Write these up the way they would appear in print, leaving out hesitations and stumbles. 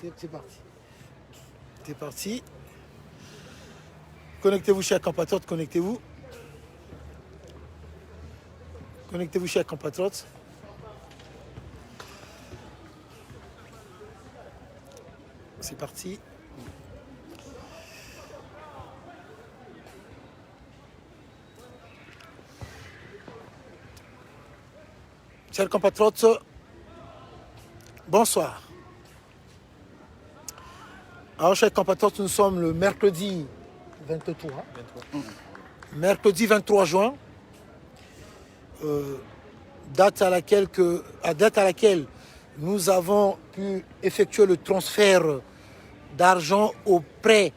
C'est parti. C'est parti. Connectez-vous, chers compatriotes, connectez-vous. Connectez-vous, chers compatriotes. C'est parti. Chers compatriotes, bonsoir. Alors, chers compatriotes, nous sommes le mercredi 23. Mercredi 23 juin, date à laquelle nous avons pu effectuer le transfert d'argent auprès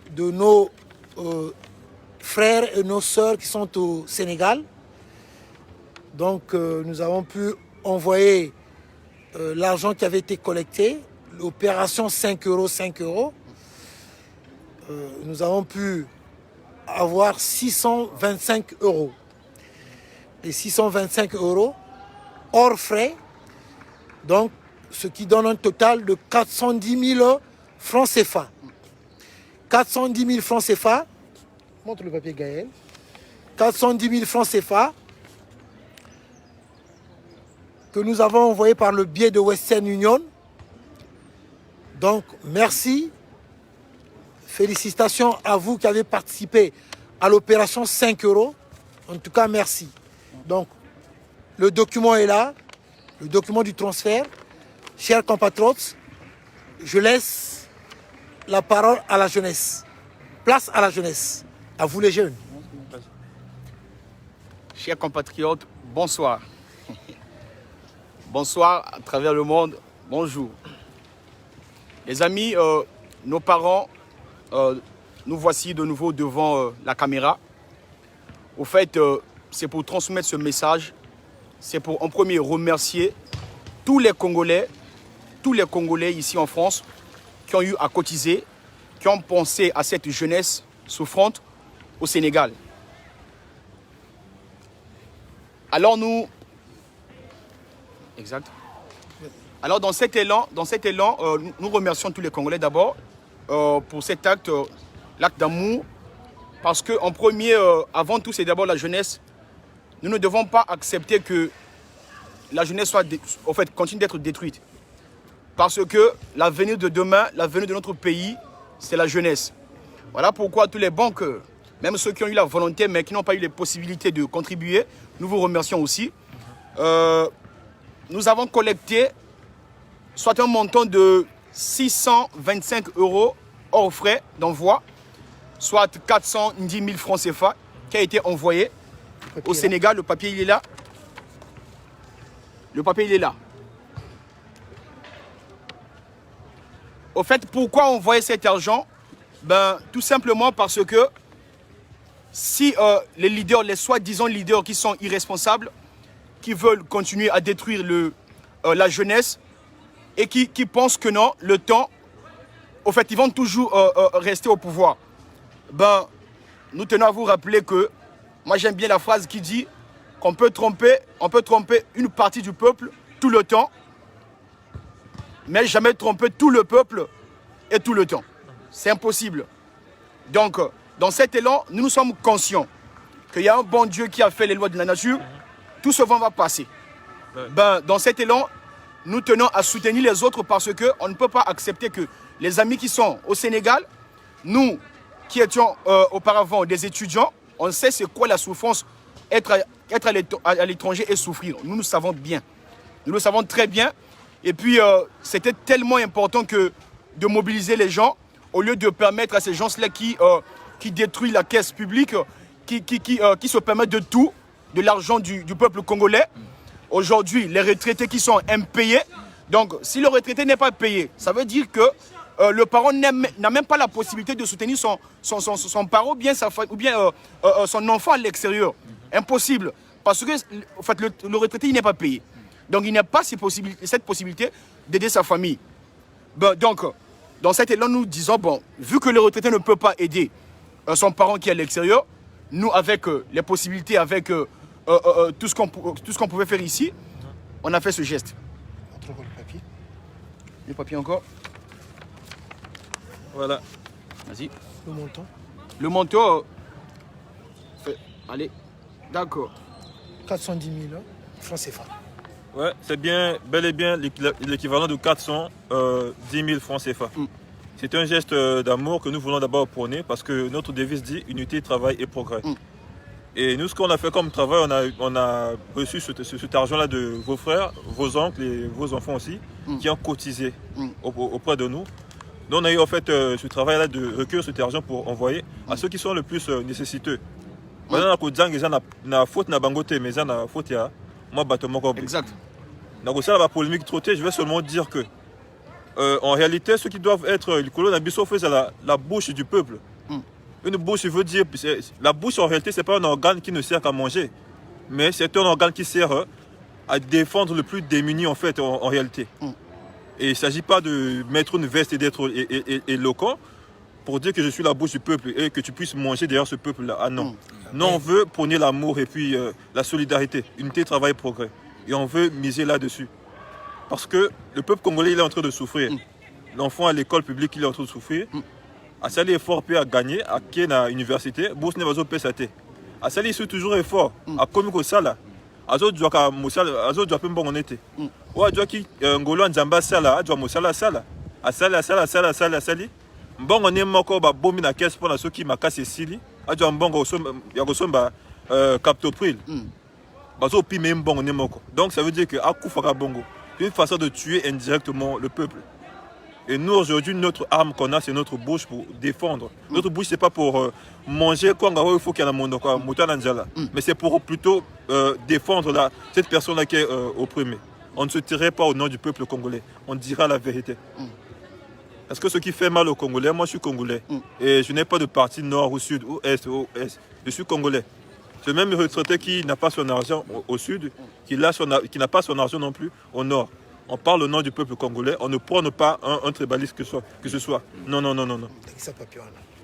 de nos frères et nos sœurs qui sont au Sénégal. Donc, nous avons pu envoyer l'argent qui avait été collecté, l'opération 5 €. Nous avons pu avoir 625 €. Les 625 € hors frais, donc ce qui donne un total de 410 000 francs CFA. 410 000 francs CFA, montre le papier Gaël, 410 000 francs CFA que nous avons envoyé par le biais de Western Union. Donc merci, félicitations à vous qui avez participé à l'opération 5 €. En tout cas, merci. Donc, le document est là, le document du transfert. Chers compatriotes, je laisse la parole à la jeunesse. Place à la jeunesse. À vous les jeunes. Chers compatriotes, bonsoir. Bonsoir à travers le monde, bonjour. Les amis, nos parents, nous voici de nouveau devant la caméra. Au fait, c'est pour transmettre ce message, c'est pour en premier remercier tous les Congolais ici en France qui ont eu à cotiser, qui ont pensé à cette jeunesse souffrante au Sénégal. Alors nous... Exact. Alors dans cet élan, nous remercions tous les Congolais d'abord pour cet acte, l'acte d'amour, parce qu'en premier, avant tout, c'est d'abord la jeunesse. Nous ne devons pas accepter que la jeunesse soit, continue d'être détruite. Parce que l'avenir de demain, l'avenir de notre pays, c'est la jeunesse. Voilà pourquoi tous les banques, même ceux qui ont eu la volonté, mais qui n'ont pas eu les possibilités de contribuer, nous vous remercions aussi. Nous avons collecté soit un montant de 625 € hors frais d'envoi, soit 410 000 francs CFA qui a été envoyé au Sénégal. Le papier, il est là. Le papier, il est là. Au fait, pourquoi envoyer cet argent? Tout simplement parce que si les leaders, les soi-disant leaders qui sont irresponsables, qui veulent continuer à détruire la jeunesse et qui pensent que non, le temps, au fait, ils vont toujours rester au pouvoir. Nous tenons à vous rappeler que, moi j'aime bien la phrase qui dit qu'on peut tromper une partie du peuple tout le temps, mais jamais tromper tout le peuple et tout le temps. C'est impossible. Donc, dans cet élan, nous sommes conscients qu'il y a un bon Dieu qui a fait les lois de la nature. Tout ce vent va passer. Dans cet élan, nous tenons à soutenir les autres parce qu'on ne peut pas accepter que les amis qui sont au Sénégal, nous qui étions auparavant des étudiants, on sait c'est quoi la souffrance, être à l'étranger et souffrir. Nous le savons bien. Nous le savons très bien. Et puis, c'était tellement important de mobiliser les gens au lieu de permettre à ces gens-là qui détruisent la caisse publique, qui se permettent de tout, de l'argent du peuple congolais. Aujourd'hui, les retraités qui sont impayés. Donc, si le retraité n'est pas payé, ça veut dire que le parent n'a même pas la possibilité de soutenir son parent ou bien son enfant à l'extérieur. Impossible. Parce que en fait, le retraité n'est pas payé. Donc, il n'a pas cette possibilité d'aider sa famille. Donc, dans cet élan, nous disons, vu que le retraité ne peut pas aider son parent qui est à l'extérieur, nous, avec les possibilités, avec tout ce qu'on pouvait faire ici, on a fait ce geste. Montre le papier. Le papier encore. Voilà. Vas-y. Le montant. Le montant. Allez. D'accord. 410 000 francs CFA. Ouais, c'est bien, bel et bien l'équivalent de 410 000 francs CFA. C'est un geste d'amour que nous voulons d'abord prôner parce que notre devise dit unité, travail et progrès. Et nous, ce qu'on a fait comme travail, on a reçu cet argent-là de vos frères, vos oncles et vos enfants aussi, qui ont cotisé auprès de nous. Donc on a eu en fait ce travail-là de recueillir cet argent pour envoyer à ceux qui sont le plus nécessiteux. Exact. Donc ça, la polémique trottée, je vais seulement dire que en réalité, ceux qui doivent être la bouche du peuple. Une bouche veut dire, la bouche en réalité, ce n'est pas un organe qui ne sert qu'à manger, mais c'est un organe qui sert à défendre le plus démuni en fait en réalité. Et il ne s'agit pas de mettre une veste et d'être éloquent pour dire que je suis la bouche du peuple et que tu puisses manger derrière ce peuple-là. Ah non. Non, on veut prôner l'amour et puis la solidarité, unité, travail, progrès. Et on veut miser là-dessus. Parce que le peuple congolais, il est en train de souffrir. L'enfant à l'école publique, il est en train de souffrir. Asali effort peut à gagner à Kena université, bourse ne va pas payer. Asali est toujours effort. À comme que ça là, azo doit ka musala, azo doit pas bon en été. Ou doit qui ngolo nzamba sala, doit musala sala. Asali. Bon on est moko ba bomi na caisse pour ceux qui makase sili. Ajo mbongo ya kosomba captopril. Bazo pi même bon on est moko. Donc ça veut dire que akufaka bongo. C'est une façon de tuer indirectement le peuple. Et nous, aujourd'hui, notre arme qu'on a, c'est notre bouche pour défendre. Notre bouche, ce n'est pas pour manger, il faut qu'il y ait un monde, mais c'est pour plutôt défendre cette personne-là qui est opprimée. On ne se tirerait pas au nom du peuple congolais. On dira la vérité. Parce que ce qui fait mal aux Congolais, moi je suis Congolais. Et je n'ai pas de parti nord ou sud ou est ou est. Je suis Congolais. C'est même retraité qui n'a pas son argent au sud, qui n'a pas son argent non plus au nord. On parle au nom du peuple congolais, on ne prône pas un tribaliste que ce soit. Non.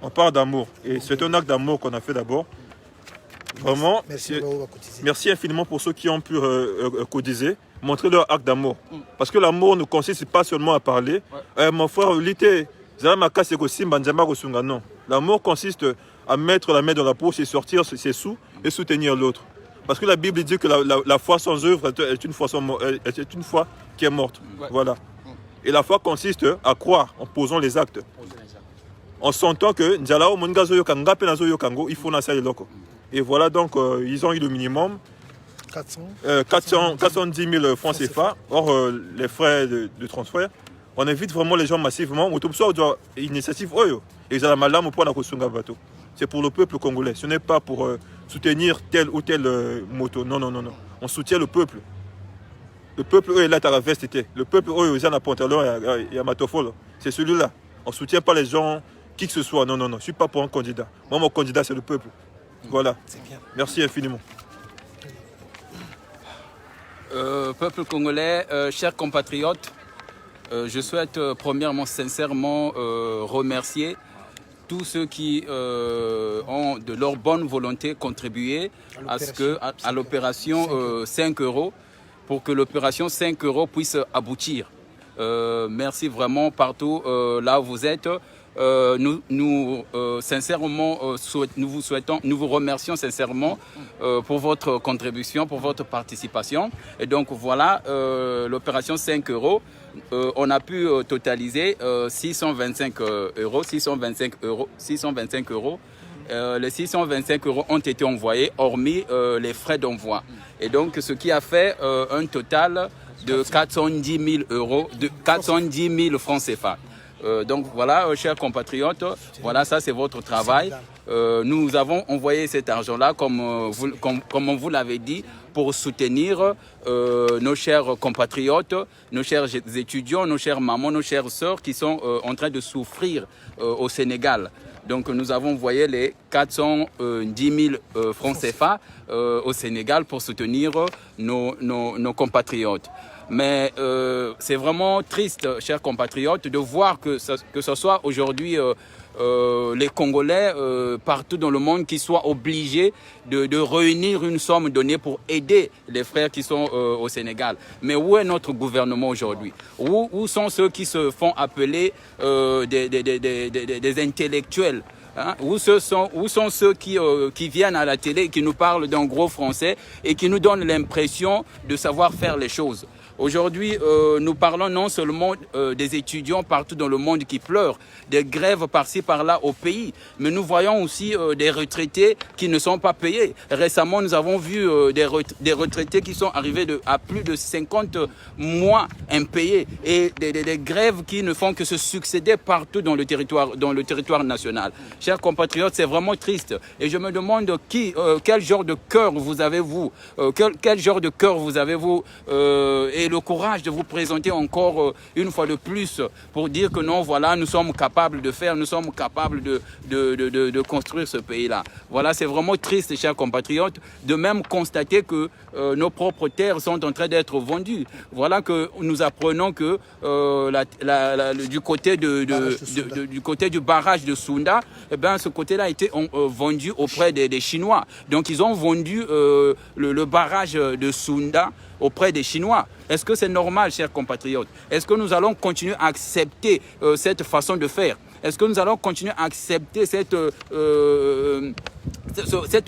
On parle d'amour. Et c'est un acte d'amour qu'on a fait d'abord. Vraiment, merci infiniment pour ceux qui ont pu cotiser, montrer leur acte d'amour. Parce que l'amour ne consiste pas seulement à parler. Mon frère, non. L'amour consiste à mettre la main dans la poche et sortir ses sous et soutenir l'autre. Parce que la Bible dit que la foi sans œuvre est une foi qui est morte. Voilà. Et la foi consiste à croire en posant les actes. En sentant que il faut et voilà donc ils ont eu le minimum 410 000 francs CFA, hors les frais de transfert. On invite vraiment les gens massivement. C'est pour le peuple congolais. Ce n'est pas pour soutenir telle ou telle moto. Non. On soutient le peuple. Le peuple, eux, est là, à la veste. Le peuple, eux, ils ont un pantalon et un matofol. C'est celui-là. On ne soutient pas les gens, qui que ce soit. Non. Je ne suis pas pour un candidat. Moi, mon candidat, c'est le peuple. Voilà. Merci infiniment. Peuple congolais, chers compatriotes, je souhaite premièrement, sincèrement remercier tous ceux qui ont de leur bonne volonté contribué à l'opération 5 €, pour que l'opération 5 € puisse aboutir. Merci vraiment partout là où vous êtes. Nous vous remercions sincèrement pour votre contribution, pour votre participation. Et donc voilà, l'opération 5 €, on a pu totaliser 625 €. Les 625 € ont été envoyés, hormis les frais d'envoi. Et donc, ce qui a fait un total de 410 000 €, de 410 000 francs CFA. Donc voilà, chers compatriotes, voilà, ça c'est votre travail. Nous avons envoyé cet argent-là, comme on vous l'avait dit, pour soutenir nos chers compatriotes, nos chers étudiants, nos chères mamans, nos chères sœurs qui sont en train de souffrir au Sénégal. Donc nous avons envoyé les 410 000 francs CFA au Sénégal pour soutenir nos compatriotes. Mais c'est vraiment triste, chers compatriotes, de voir que ce soit aujourd'hui les Congolais partout dans le monde qui soient obligés de réunir une somme donnée pour aider les frères qui sont au Sénégal. Mais où est notre gouvernement aujourd'hui? Où sont ceux qui se font appeler des intellectuels? Hein? Où sont ceux qui viennent à la télé et qui nous parlent d'un gros français et qui nous donnent l'impression de savoir faire les choses? Aujourd'hui, nous parlons non seulement des étudiants partout dans le monde qui pleurent, des grèves par-ci par-là au pays, mais nous voyons aussi des retraités qui ne sont pas payés. Récemment, nous avons vu des retraités qui sont arrivés à plus de 50 mois impayés et des grèves qui ne font que se succéder partout dans le territoire national. Chers compatriotes, c'est vraiment triste. Et je me demande quel genre de cœur vous avez-vous, quel genre de cœur vous avez-vous et le courage de vous présenter encore une fois de plus pour dire que non, voilà, nous sommes capables de faire, nous sommes capables de construire ce pays-là. Voilà, c'est vraiment triste, chers compatriotes, de même constater que nos propres terres sont en train d'être vendues. Voilà que nous apprenons que du côté du barrage de Sounda, eh ben, ce côté-là a été vendu auprès des Chinois. Donc, ils ont vendu le barrage de Sounda auprès des Chinois. Est-ce que c'est normal, chers compatriotes? Est-ce que nous allons continuer à accepter cette façon de faire? Est-ce que nous allons continuer à accepter cette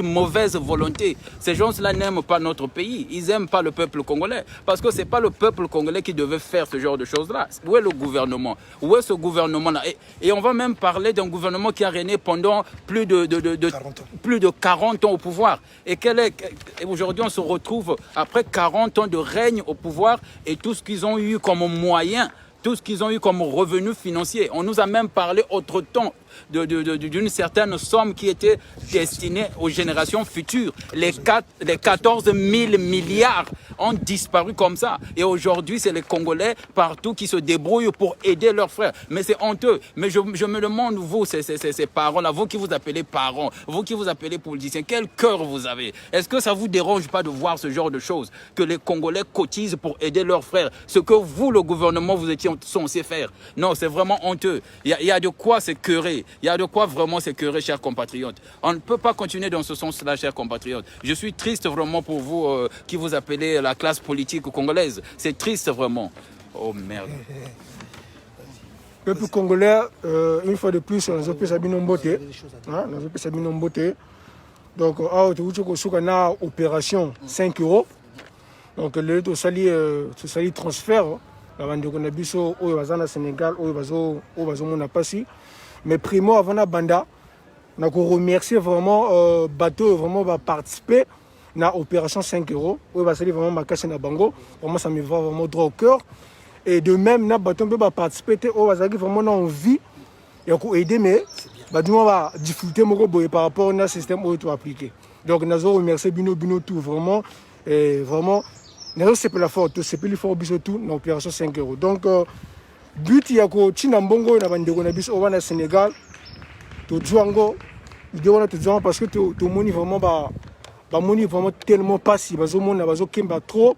mauvaise volonté? Ces gens-là n'aiment pas notre pays. Ils n'aiment pas le peuple congolais. Parce que ce n'est pas le peuple congolais qui devait faire ce genre de choses-là. Où est le gouvernement? Où est ce gouvernement-là? Et on va même parler d'un gouvernement qui a régné pendant plus de 40 ans au pouvoir. Et aujourd'hui, on se retrouve après 40 ans de règne au pouvoir et tout ce qu'ils ont eu comme moyen, tout ce qu'ils ont eu comme revenu financier. On nous a même parlé autre-temps d'une certaine somme qui était destinée aux générations futures. Les 14 000 milliards ont disparu comme ça. Et aujourd'hui, c'est les Congolais partout qui se débrouillent pour aider leurs frères. Mais c'est honteux. Mais je me demande, vous, ces parents-là, vous qui vous appelez parents, vous qui vous appelez politiciens, quel cœur vous avez? Est-ce que ça ne vous dérange pas de voir ce genre de choses? Que les Congolais cotisent pour aider leurs frères. Ce que vous, le gouvernement, vous étiez censé faire. Non, c'est vraiment honteux. Il y a de quoi s'écœurer. Il y a de quoi vraiment s'écœurer, chers compatriotes. On ne peut pas continuer dans ce sens-là, chers compatriotes. Je suis triste vraiment pour vous qui vous appelez la classe politique congolaise. C'est triste vraiment. Oh merde. Le peuple congolais, une fois de plus, on a pu s'habiller en beauté. Donc, on a opération 5 euros. Donc, le sali transfert. Avant de biso au Sénégal, au Passi. Mais primo avant la banda, on a remercié vraiment bateau vraiment va participer à l'opération 5 euros. Oui, va salir vraiment ma casse na bango. Vraiment ça me va vraiment droit au cœur. Et de même na bateau va participer au va salir vraiment envie et on aider mais bah du moins va difficulté moko boy par rapport au système où tu appliqué. Donc nous remercier bino tout vraiment et vraiment c'est pour la faute, c'est pour le fort biso tout dans l'opération 5 euros. Donc but il y a ko Chinambongo na bandeko na biso au Sénégal. To Django, il doit te dire parce que tout moni vraiment moni vraiment tellement pas si bazo mona bazo kemba trop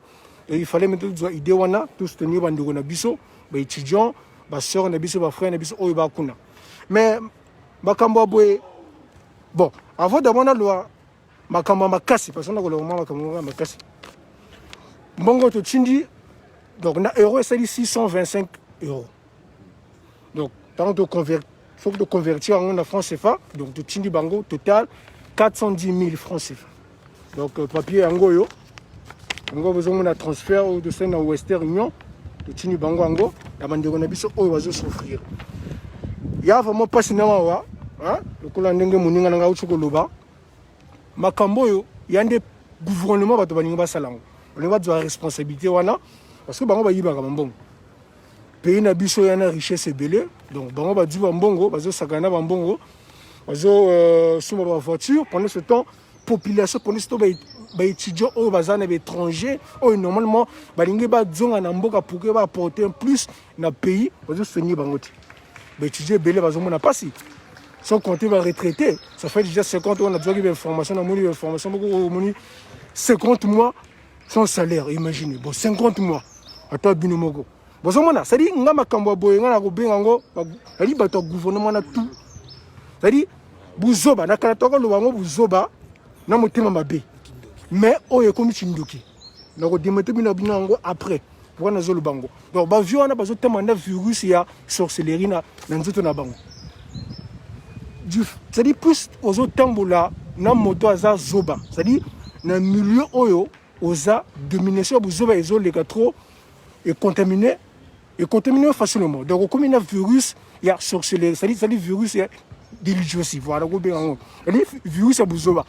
et il fallait mettre des idées wana tout soutenir bandeko na biso, ba étudiants, ba sœurs na biso, ba frères na biso oyo ba kuna. Mais makambo boye bon, avant d'avoir la loi makambo makasi parce qu'on a le moment makambo makasi. Mbongo to Chindi, donc na euro c'est 625 euros. Donc tant de convertir, faut que de convertir en francs CFA, donc to Chindi bango total 410 000 francs CFA. Donc papier ango yo, ango besoin de transfert ou de scène en Western Union, to Chindi bango ango, la bande de biso oyo bazo souffrir. Il y a vraiment pas cinéma wa, hein, le colandenge moninga nga uchuko loba. Makambo yo, il y a des gouvernements bato baninga basalango. On va avoir responsabilité wana parce que bango ba yiba mbongo pays na biso yana richesse ebele donc bango ba diba mbongo bazo sakana ba mbongo bazo suma ba voiture pendant ce temps population pendant ce temps ba étudiants au bazana ba étrangers au normalement ba lingi ba zonga na mboka pour que ba apporter plus na pays bazo soutenir bango ti ba étudier belé bazo mona pasi sans compter ba retraité ça fait déjà 50 ans on a besoin de information na moni information beaucoup moni 50 mois sans salaire, imaginez. Bon, 50 mois. ata bino moko bozomona c'est-à-dire nga makambo boye nga na kobenga ngo ali bato gouvernement na tout c'est-à-dire buzoba na kala toko lobango buzoba na motema mabe mais oyo komi chinduki na ko dimete bino bino ngo après pour na zo lobango donc ba vieux na bazo temanda virus ya sorcellerie na nzoto na bango c'est-à-dire plus ozo tambola na moto aza zoba c'est-à-dire na milieu oyo oza domination buzoba ezo leka trop et contaminé facilement donc comme il y a virus il y a sorcellerie c'est-à-dire virus est délicieuse voilà go bien c'est-à-dire virus ya buzoba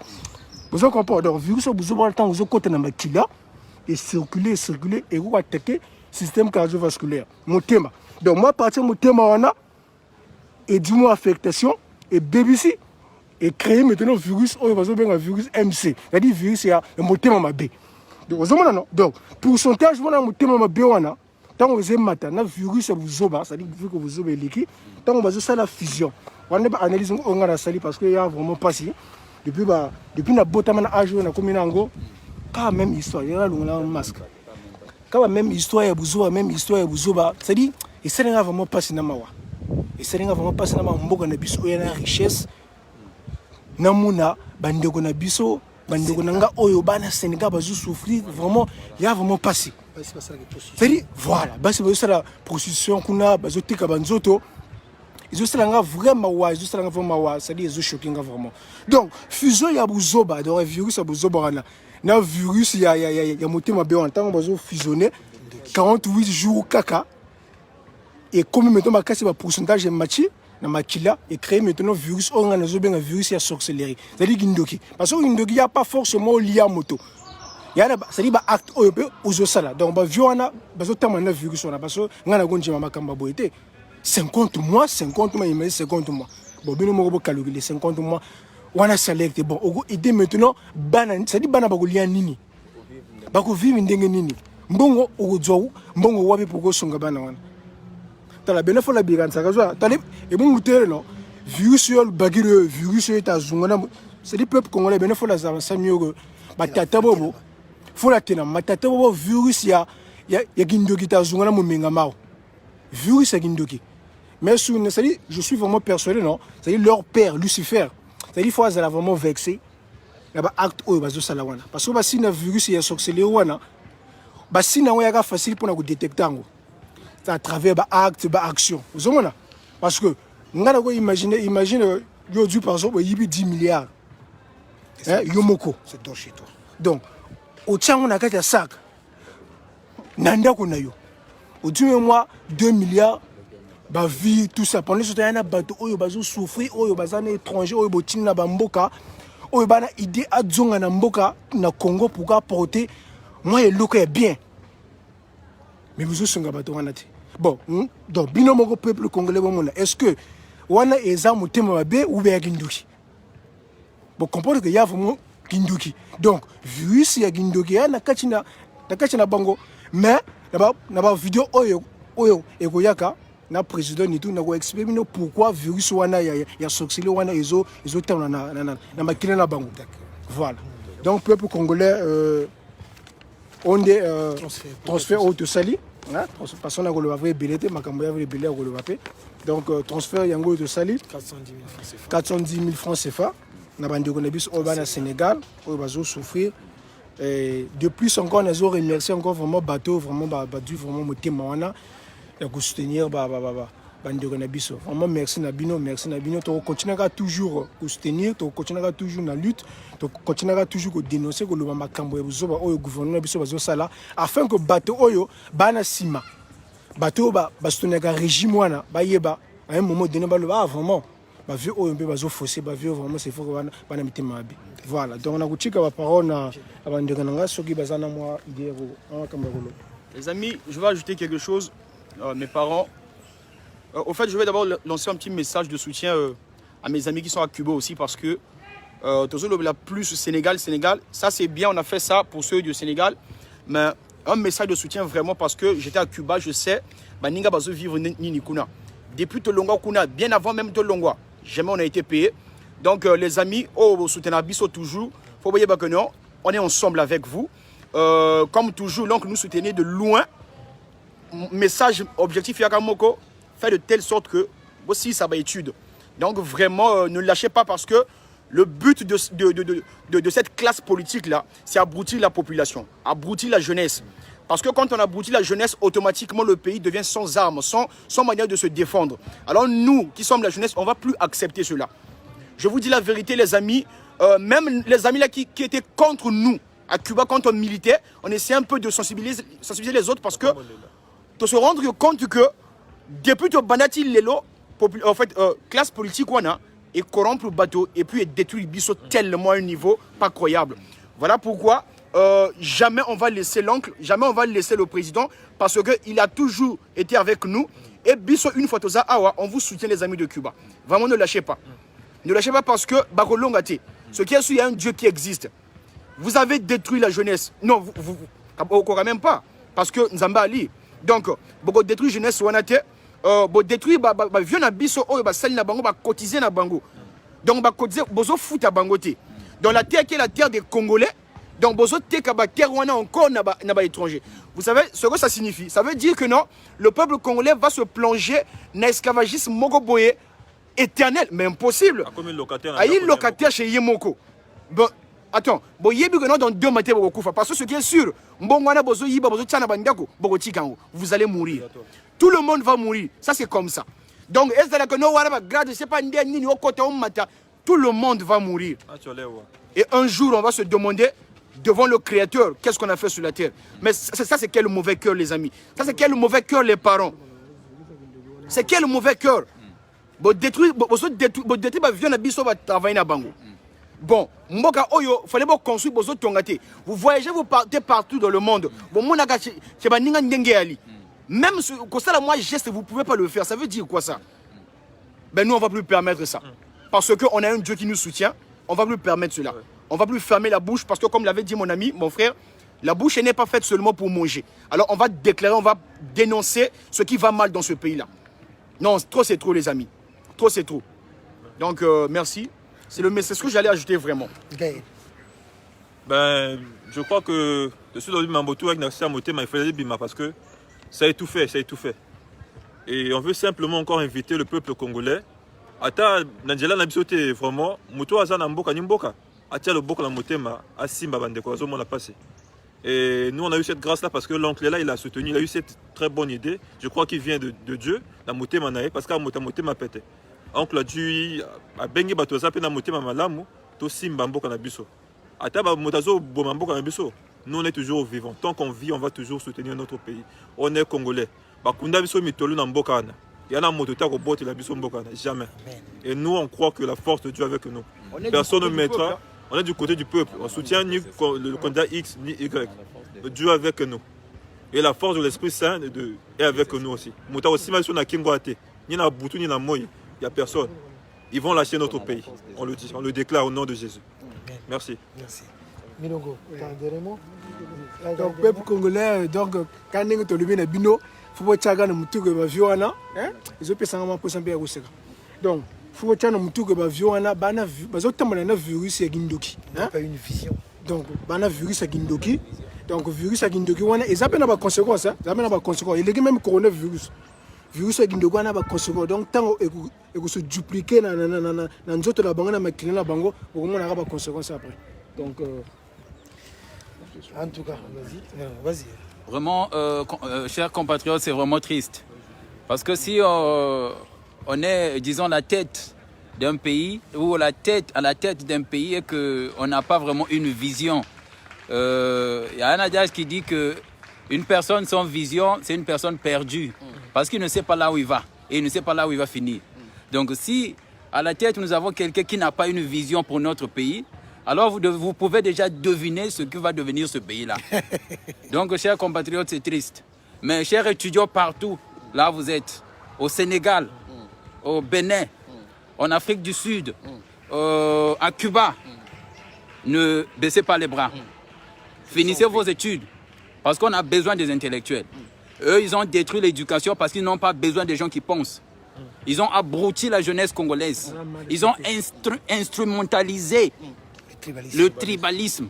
vous comprenez donc virus ya buzoba le temps ozo côté na makila et circuler et vous attaquer système cardiovasculaire motema donc moi partir motema wana et du moins affectation et BBC et créer maintenant virus oh bazo benga virus MC c'est-à-dire virus ya motema mabe donc vous non donc pourcentage wana motema mabe wana tant vous mata na virus ya buzoba c'est-à-dire vu que vous avez liki tant bazo ça la fusion on a analyse on a sali parce que y a vraiment passé depuis na botama na âge na comme nango quand même histoire il y a un masque quand même histoire ya buzoba même histoire ya buzoba c'est-à-dire et ça n'a vraiment passé na mawa et ça n'a vraiment passé na mboka na biso ya na richesse namuna bandeko na biso bandeko nanga oyo bana Sénégal bazo souffrir vraiment il y a vraiment passé c'est-à-dire voilà basi bazo sala prostitution kuna bazo tika banzoto ils sala nga vraiment wa ils sala nga vraiment wa c'est-à-dire ils choquinga vraiment donc fusion ya buzoba donc virus ya buzoba na virus ya motema be en tant bazo fusionner 48 jours kaka et comme maintenant makasi ba pourcentage matchi na makila et créer maintenant virus on a un virus ya sorcellerie c'est-à-dire gindoki parce que gindoki y a pas forcément lié à moto y a c'est-à-dire ba acte aux sala donc ba viona bazo tamana virus on a parce que ngana gonje mama kamba boité 50 mois imagine 50 mois bon bino moko calculer 50 mois wana select bon ogo aider maintenant bana c'est-à-dire bana ba ko liya nini ba ko vivre ndenge nini mbongo ogo zwa mbongo wapi pour ko songa bana wana tala benefo la biganza kazwa tali et bon mutere no virus yo bagire virus yo tazungana c'est du peuple congolais benefo la za samyo batata bobo faut la tena matata bobo virus ya gindoki tazungana mumenga mao virus ya gindoki mais sous c'est je suis vraiment persuadé non c'est leur père Lucifer c'est il faut azala vraiment vexé la ba acte oyo bazo sala wana parce que ba sina virus ya sorcellerie wana ba sina wa ya facile pour na ko détecter ngo à travers ba acte ba action vous voyez parce que ngana ko imagine yo du par exemple yibi 10 milliards hein yomoko c'est ton chez toi donc au tient on a kata sac nanda ko na yo au du moi 2 milliards ba vie tout ça pendant ce temps na bato oyo bazo souffrir oyo bazana étranger oyo botina ba mboka oyo bana idée adzonga na mboka na Congo pour apporter moi et look est bien mais vous aussi bato wana te bon donc bino moko peuple congolais bon est-ce que wana eza motema mabe ou bien ginduki bon comprendre que y a vraiment ginduki donc virus ya ginduki na kachina bango mais na ba vidéo oyo ekoyaka na président ni tout na ko expliquer pourquoi virus wana ya sorcellerie wana ezo tana na makina na bango voilà donc peuple congolais on des transfert au sali hein parce qu'on a le vrai billet makambo ya vrai billet ko le papier donc transfert yango de sali 410 000 francs CFA na bandeko na biso au bana Sénégal au bazo souffrir et de plus encore nous remercier encore vraiment bateau vraiment badu vraiment motema wana et pour soutenir bandeko na biso vraiment merci na bino to continuera toujours à soutenir to continuera toujours na lutte to continuera toujours à dénoncer ko lobamba makambo ya buzoba oyo gouvernement biso bazo sala afin que bateau oyo bana sima bateau ba soutenir régime wana ba yeba à un moment donné ba loba vraiment ba vieux oyo mpe bazo fausser ba vieux vraiment c'est faut que bana mitima abi voilà donc on a kuchika ba parole na bandeko nanga soki bazana moi idée ko kambakolo. Les amis, je vais ajouter quelque chose. Mes parents. Au fait, je vais d'abord lancer un petit message de soutien à mes amis qui sont à Cuba aussi parce que toujours la plus Sénégal, ça c'est bien, on a fait ça pour ceux du Sénégal, mais un message de soutien vraiment parce que j'étais à Cuba, je sais, Ninga Bazo vivre Nini Kuna. Depuis Tolongwa Kuna, bien avant même Tolongwa, jamais on a été payé. Donc les amis, au soutien Bisso toujours, faut voyez que non, on est ensemble avec vous. Comme toujours, donc nous soutenez de loin. message objectif Yakamoko, fait de telle sorte que aussi ça va étude. Donc vraiment, ne lâchez pas parce que le but de cette classe politique-là, c'est abrutir la population, abrutir la jeunesse. Parce que quand on abrutit la jeunesse, automatiquement le pays devient sans armes, sans manière de se défendre. Alors nous, qui sommes la jeunesse, on ne va plus accepter cela. Je vous dis la vérité les amis, même les amis là qui étaient contre nous, à Cuba, quand on militait, on essayait un peu de sensibiliser les autres parce que de se rendre compte que depuis que Banati Lelo, en fait, classe politique, on a, et corrompre le bateau et puis détruire Bisso tellement à un niveau pas croyable. Voilà pourquoi jamais on va laisser l'oncle, jamais on va laisser le président parce qu'il a toujours été avec nous. Et Bisso, une fois tous awa, on vous soutient les amis de Cuba. Vraiment ne lâchez pas. Ne lâchez pas parce que Bakolongate, ce qui est sûr, il y a un Dieu qui existe. Vous avez détruit la jeunesse. Non, vous ne même pas. Parce que Nzamba Ali. Donc, vous détruit la jeunesse, vous détruit le vieux Nabiso, vous cotiser na bango. Donc, vous cotiser, vous fout à bangoté. Dans la terre qui est la terre des Congolais, donc vous avez la terre encore na étranger. Vous savez ce que ça signifie? Ça veut dire que non, le peuple congolais va se plonger dans l'esclavagisme mogoboye éternel, mais impossible. Comme un locataire. Un locataire chez Yemoko. Bon, attends, bon, dans 2 matins, parce que ce qui est sûr, vous allez mourir. Tout le monde va mourir. Ça, c'est comme ça. Donc, tout le monde va mourir. Et un jour, on va se demander devant le Créateur, qu'est-ce qu'on a fait sur la terre. Mais ça, c'est quel mauvais cœur, les amis. Ça, c'est quel mauvais cœur, les parents. C'est quel mauvais cœur. Bon, détruire, bon, Mboka Oyo, il fallait construire vos tongate. Vous voyagez, vous partez partout dans le monde. Même si moi geste, vous ne pouvez pas le faire. Ça veut dire quoi ça? Ben nous, on ne va plus permettre ça. Parce qu'on a un Dieu qui nous soutient, on ne va plus permettre cela. On ne va plus fermer la bouche parce que comme l'avait dit mon ami, mon frère, la bouche n'est pas faite seulement pour manger. Alors on va déclarer, on va dénoncer ce qui va mal dans ce pays-là. Non, trop c'est trop les amis. Trop c'est trop. Donc merci. C'est ce que j'allais ajouter vraiment. Ben, je crois que je suis dans le Mambotou avec Nasser Moté, mais il fallait Bima parce que ça a tout fait, ça a tout fait. Et on veut simplement encore inviter le peuple congolais. Ata Nandjela Nabisote vraiment, Moutou Azan Mboka Nimboka. Atia le Boka la Motema, Asimba Bandeko, Azomo l'a passé. Et nous on a eu cette grâce là parce que l'oncle là il a soutenu, il a eu cette très bonne idée. Je crois qu'il vient de Dieu, la Motema Nae, parce qu'à Motema pété. Oncle a dû à Bengi Batoza Pena Motema Malamu, to Simba Mboka Nabiso. Ata Motazo Bomamboka Nabiso. Nous on est toujours vivants. Tant qu'on vit, on va toujours soutenir notre pays. On est congolais. Bakunda Biso Mitolu Namboka. Il y en a un mot de temps au bord de la Biso Mboka. Jamais. Et nous on croit que la force de Dieu est avec nous. Personne ne mettra. On est du côté du peuple. On soutient ni le candidat X ni Y. Dieu est avec nous. Et la force de l'Esprit Saint est avec nous aussi. Mouta aussi mal sur na Kingoate. Ni na Boutou ni na Moy. Il n'y a personne. Ils vont lâcher notre pays. On le dit. On le déclare au nom de Jésus. Merci. Merci. Milongo, tu as un dernier mot? Donc, peuple congolais, donc, quand on est le bino, il faut que tu aies un petit peu de violence. Ils ont pensé à un peu de donc, il faut que tu aies un petit peu de violence. Parce que tu as un virus à Gindoki. Pas une vision. Donc, il y a un virus à Gindoki. Donc, le virus à Gindoki, ils ont des conséquences. Ils ont des conséquences. Il y a même coronavirus. Le virus à Gindoki, il y a des conséquences. Donc, tant que se dupliquer dans les autres, dans les maquines, il y a des conséquences après. Donc, en tout cas, vas-y. Vraiment, chers compatriotes, c'est vraiment triste. Parce que si on est, disons, la tête d'un pays, ou à la tête d'un pays et qu'on n'a pas vraiment une vision. Il y a un adage qui dit qu'une personne sans vision, c'est une personne perdue. Parce qu'il ne sait pas là où il va. Et il ne sait pas là où il va finir. Donc si à la tête, nous avons quelqu'un qui n'a pas une vision pour notre pays, alors vous pouvez déjà deviner ce que va devenir ce pays-là. Donc, chers compatriotes, c'est triste. Mais chers étudiants partout, là vous êtes, au Sénégal, au Bénin, en Afrique du Sud, à Cuba, ne baissez pas les bras. Finissez vos études, parce qu'on a besoin des intellectuels. Eux, ils ont détruit l'éducation parce qu'ils n'ont pas besoin des gens qui pensent. Ils ont abruti la jeunesse congolaise. Ils ont instrumentalisé le tribalisme,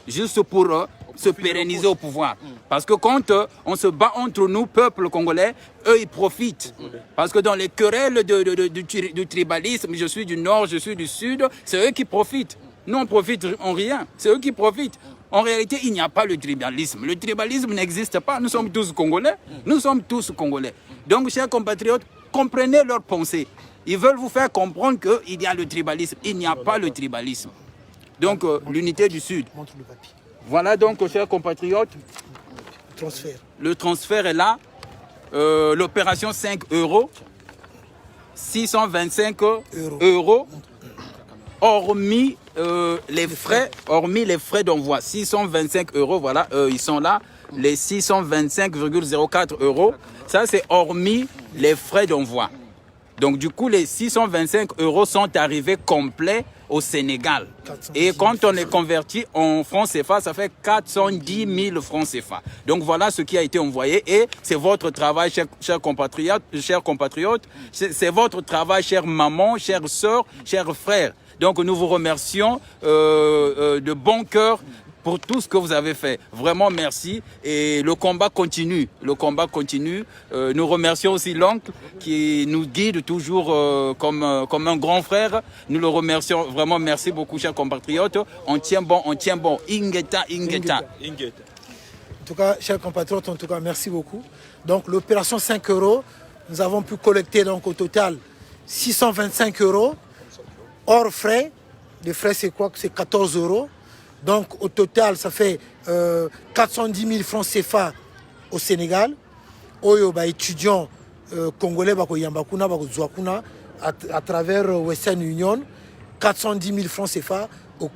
juste pour se pérenniser au pouvoir. Parce que quand on se bat entre nous, peuple congolais, eux, ils profitent. Parce que dans les querelles du tribalisme, je suis du nord, je suis du sud, c'est eux qui profitent. Nous, on profite en rien. C'est eux qui profitent. En réalité, il n'y a pas le tribalisme. Le tribalisme n'existe pas. Nous sommes tous Congolais. Nous sommes tous Congolais. Donc, chers compatriotes, comprenez leurs pensées. Ils veulent vous faire comprendre qu'il y a le tribalisme. Il n'y a pas le tribalisme. Donc, l'unité du Sud. Montre le papier. Voilà donc, chers compatriotes. Transfert. Le transfert est là. L'opération 5 €. 625 €. Hormis les frais d'envoi. 625 €, voilà, ils sont là. Les 625,04 €. Ça, c'est hormis les frais d'envoi. Donc, du coup, les 625 € sont arrivés complets au Sénégal. Et quand on est converti en francs CFA, ça fait 410 000 francs CFA. Donc, voilà ce qui a été envoyé. Et c'est votre travail, chers compatriotes. C'est votre travail, chères mamans, chères sœurs, chers frères. Donc, nous vous remercions de bon cœur pour tout ce que vous avez fait. Vraiment, merci. Et le combat continue. Le combat continue. Nous remercions aussi l'oncle qui nous guide toujours comme un grand frère. Nous le remercions. Vraiment, merci beaucoup, chers compatriotes. On tient bon, on tient bon. Ingeta, Ingeta. Ingeta. En tout cas, chers compatriotes, en tout cas, merci beaucoup. Donc, l'opération 5 €, nous avons pu collecter donc au total 625 € hors frais. Les frais, c'est quoi? C'est 14 €. Donc, au total, ça fait 410 000 francs CFA au Sénégal. Oyo, étudiants congolais, à travers Western Union, 410 000 francs CFA,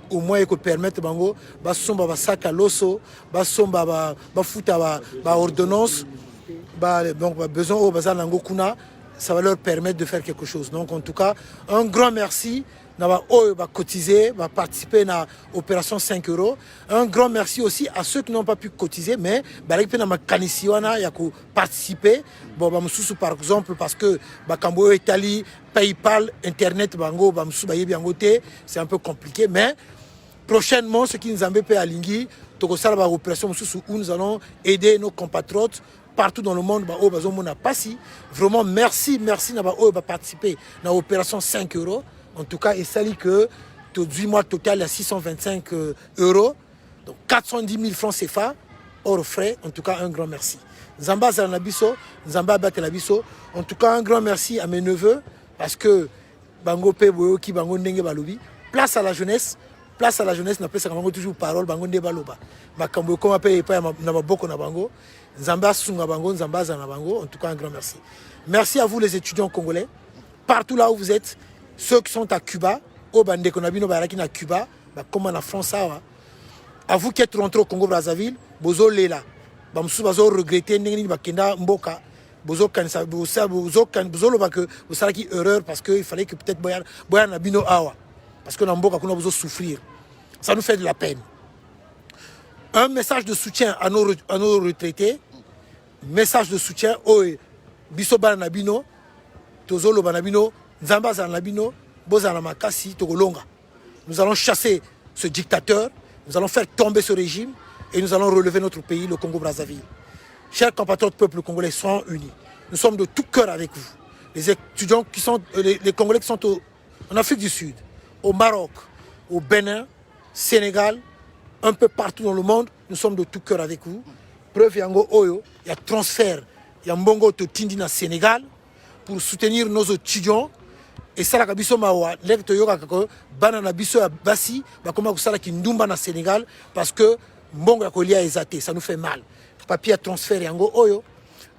au moins, ils permettent bango, basomba sac à l'osso, basomba bafuta ordonnance, donc besoin au bazar nango kuna, ça va leur permettre de faire quelque chose. Donc, en tout cas, un grand merci. Cotiser, participer à l'opération 5 €. Un grand merci aussi à ceux qui n'ont pas pu cotiser, mais ils ont participé. Par exemple, parce que Cambo Italie, PayPal, Internet, c'est un peu compliqué. Mais prochainement, ce qui nous embête à Lingui, opération où nous allons aider nos compatriotes partout dans le monde. Vraiment, merci d'avoir participé à l'opération 5 €. En tout cas, il s'agit que tout 8 mois total à 625 €. Donc 410 000 francs CFA hors frais. En tout cas, un grand merci. Zamba Zanabiso, Zamba Batelabiso. En tout cas, un grand merci à mes neveux parce que Bango Pebo qui Bango Ndenge Balobi. Place à la jeunesse. Place à la jeunesse, n'a pas toujours parole. Bango Ndenge Baloba. Makambo comme appelle pas Namaboko na Bango. Zamba Sunga Bango, Zamba Zanabango. En tout cas, un grand merci. Merci à vous les étudiants congolais. Partout là où vous êtes. Ceux qui sont à Cuba, au Bande Konabino Baraki à Cuba, comme en France, à vous qui êtes rentrés au Congo-Brazzaville, Bozo Lela, Bamsou Bazo regretter Nengi Bakenda Mboka, Bozo Kansa, Bozo que vous savez qui erreur parce qu'il fallait que peut-être Boyan Nabino Awa, parce que dans Mboka, on a besoin de souffrir. Ça nous fait de la peine. Un message de soutien à nos retraités, message de soutien au Biso Banabino, Tozolo Banabino. Zamba Zanabino, Bozana Makasi, Togolonga. Nous allons chasser ce dictateur, nous allons faire tomber ce régime et nous allons relever notre pays, le Congo-Brazzaville. Chers compatriotes, peuple congolais, soyons unis. Nous sommes de tout cœur avec vous. Les étudiants qui sont, les Congolais qui sont en Afrique du Sud, au Maroc, au Bénin, Sénégal, un peu partout dans le monde, nous sommes de tout cœur avec vous. Preuve Yango Oyo, il y a transfert, il y a Mbongo Totindi na Sénégal pour soutenir nos étudiants. Et ça, la Kabiso Mawa, l'Ectoyoka, Banana Biso à Bassi, comme ça, qui Ndumba na Sénégal, parce que Mbongo Kolia est athée, ça nous fait mal. Papier à transfert Yango Oyo.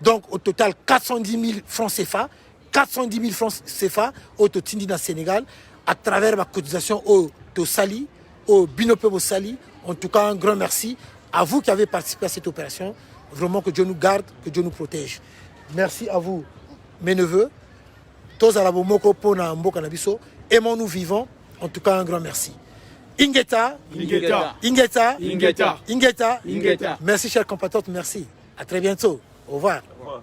Donc, au total, 410 000 francs CFA, 410 000 francs CFA au Totindi na Sénégal, à travers ma cotisation au Tosali, au Binopebo Sali. En tout cas, un grand merci à vous qui avez participé à cette opération. Vraiment que Dieu nous garde, que Dieu nous protège. Merci à vous, mes neveux. Tous à la bomoko pona mboka na biso, aimons-nous vivants. En tout cas, un grand merci. Ingeta, Ingeta, Ingeta, Ingeta, Ingeta, Ingeta. Merci chers compatriotes, merci. À très bientôt. Au revoir. Au revoir.